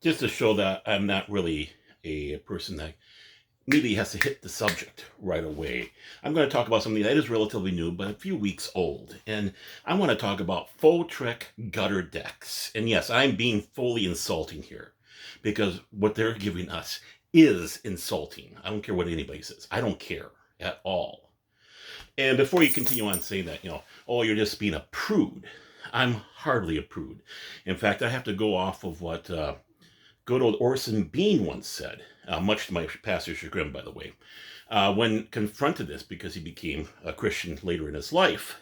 just to show that I'm not really a person that immediately has to hit the subject right away. I'm going to talk about something that is relatively new, but a few weeks old. And I want to talk about Faux Trek gutter decks. And yes, I'm being fully insulting here because what they're giving us is insulting. I don't care what anybody says. I don't care at all. And before you continue on saying that, oh, you're just being a prude. I'm hardly a prude. In fact, I have to go off of what good old Orson Bean once said, much to my pastor's chagrin, by the way, when confronted this because he became a Christian later in his life.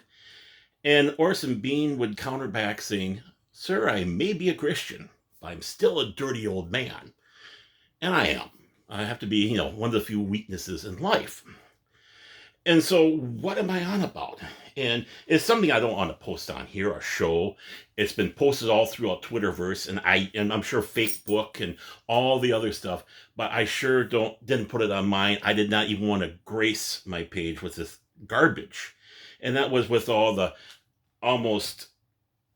And Orson Bean would counter back saying, "Sir, I may be a Christian, but I'm still a dirty old man." And I am. I have to be, one of the few weaknesses in life. And so what am I on about? And it's something I don't want to post on here or show. It's been posted all throughout Twitterverse and I'm sure Facebook and all the other stuff, but I sure didn't put it on mine. I did not even want to grace my page with this garbage. And that was with all the almost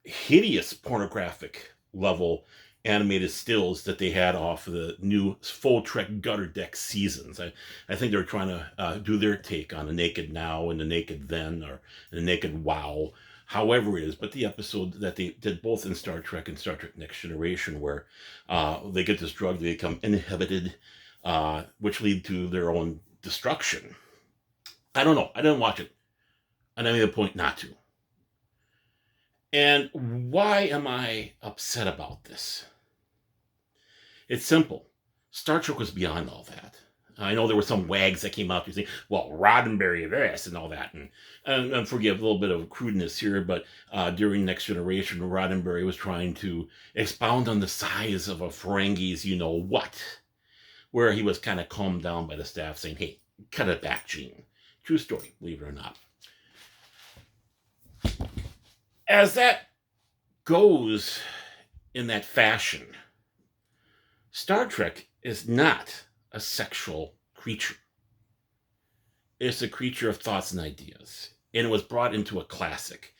hideous pornographic level animated stills that they had off of the new Faux Trek gutter deck seasons. I think they're trying to do their take on the Naked Now and the Naked Then, or the Naked Wow, however it is. But the episode that they did both in Star Trek and Star Trek Next Generation, where they get this drug, they become inhibited, which lead to their own destruction. I don't know. I didn't watch it. And I made a point not to. And why am I upset about this? It's simple. Star Trek was beyond all that. I know there were some wags that came out to say, well, Roddenberry this and all that. And forgive a little bit of crudeness here, but during Next Generation, Roddenberry was trying to expound on the size of a Ferengi's you-know-what, where he was kind of calmed down by the staff saying, hey, cut it back, Gene. True story, believe it or not. As that goes in that fashion, Star Trek is not a sexual creature. It's a creature of thoughts and ideas. And it was brought into a classic.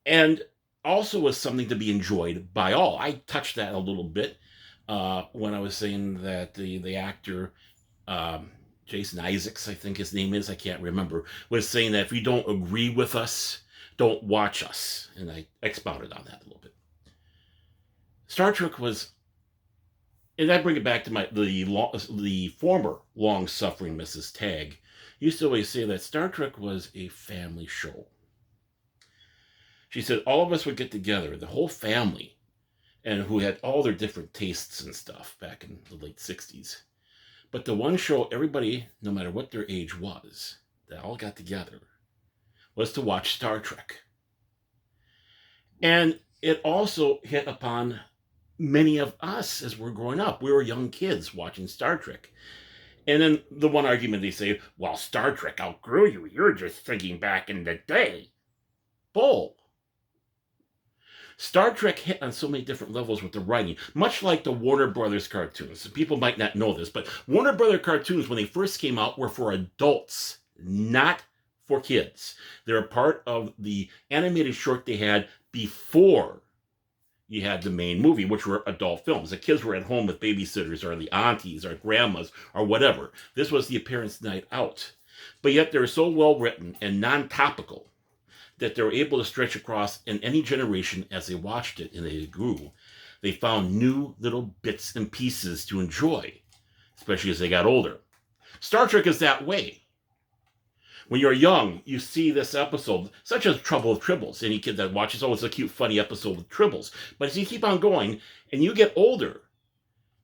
And also was something to be enjoyed by all. I touched that a little bit when I was saying that the actor, Jason Isaacs, I think his name is, I can't remember, was saying that if you don't agree with us, don't watch us. And I expounded on that a little bit. Star Trek was, and I bring it back to the former long-suffering Mrs. Tagge, used to always say that Star Trek was a family show. She said all of us would get together, the whole family, and who had all their different tastes and stuff back in the late 60s. But the one show everybody, no matter what their age was, they all got together, was to watch Star Trek. And it also hit upon many of us as we're growing up. We were young kids watching Star Trek. And then the one argument they say, well, Star Trek outgrew you. You're just thinking back in the day. Bull. Star Trek hit on so many different levels with the writing, much like the Warner Brothers cartoons. People might not know this, but Warner Brothers cartoons, when they first came out, were for adults, not for kids. They're a part of the animated short they had before you had the main movie, which were adult films. The kids were at home with babysitters or the aunties or grandmas or whatever. This was the appearance night out. But yet they're so well written and non-topical that they were able to stretch across in any generation as they watched it and they grew. They found new little bits and pieces to enjoy, especially as they got older. Star Trek is that way. When you're young, you see this episode, such as Trouble with Tribbles. Any kid that watches, oh, it's a cute, funny episode with Tribbles. But as you keep on going and you get older,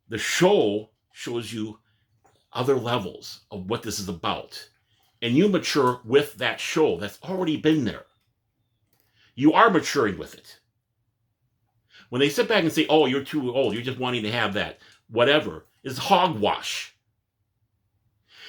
the show shows you other levels of what this is about. And you mature with that show that's already been there. You are maturing with it. When they sit back and say, oh, you're too old, you're just wanting to have that, whatever, is hogwash.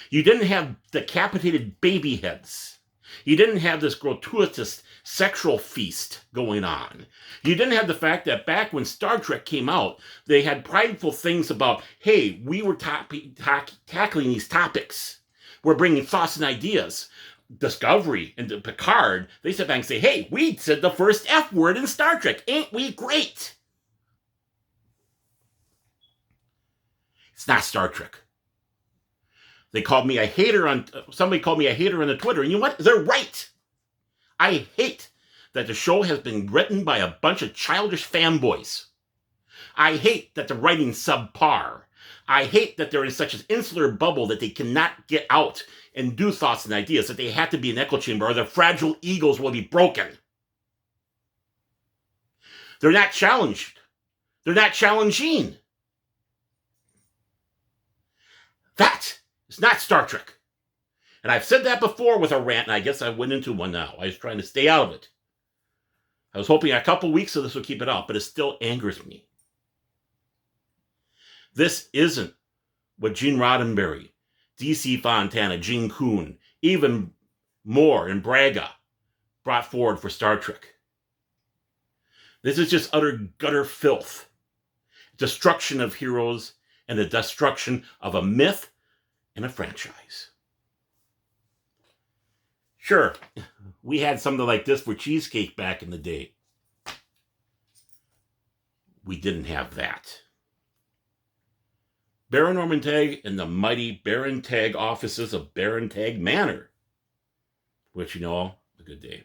You didn't have decapitated baby heads. You didn't have this gratuitous sexual feast going on. You didn't have the fact that back when Star Trek came out, they had prideful things about, hey, we were tackling these topics. We're bringing thoughts and ideas. Discovery and Picard, they sit back and say, hey, we said the first F word in Star Trek. Ain't we great? It's not Star Trek. Somebody called me a hater on the Twitter, and you know what? They're right. I hate that the show has been written by a bunch of childish fanboys. I hate that the writing's subpar. I hate that they're in such an insular bubble that they cannot get out and do thoughts and ideas, that they have to be an echo chamber or their fragile egos will be broken. They're not challenged. They're not challenging. That is not Star Trek. And I've said that before with a rant, and I guess I went into one now. I was trying to stay out of it. I was hoping a couple weeks of this would keep it off, but it still angers me. This isn't what Gene Roddenberry, D.C. Fontana, Gene Kuhn, even Moore and Braga brought forward for Star Trek. This is just utter gutter filth. Destruction of heroes and the destruction of a myth and a franchise. Sure, we had something like this for cheesecake back in the day. We didn't have that. Baron Orman Tagge and the mighty Baron Tagge offices of Baron Tagge Manor. Wish you all a good day.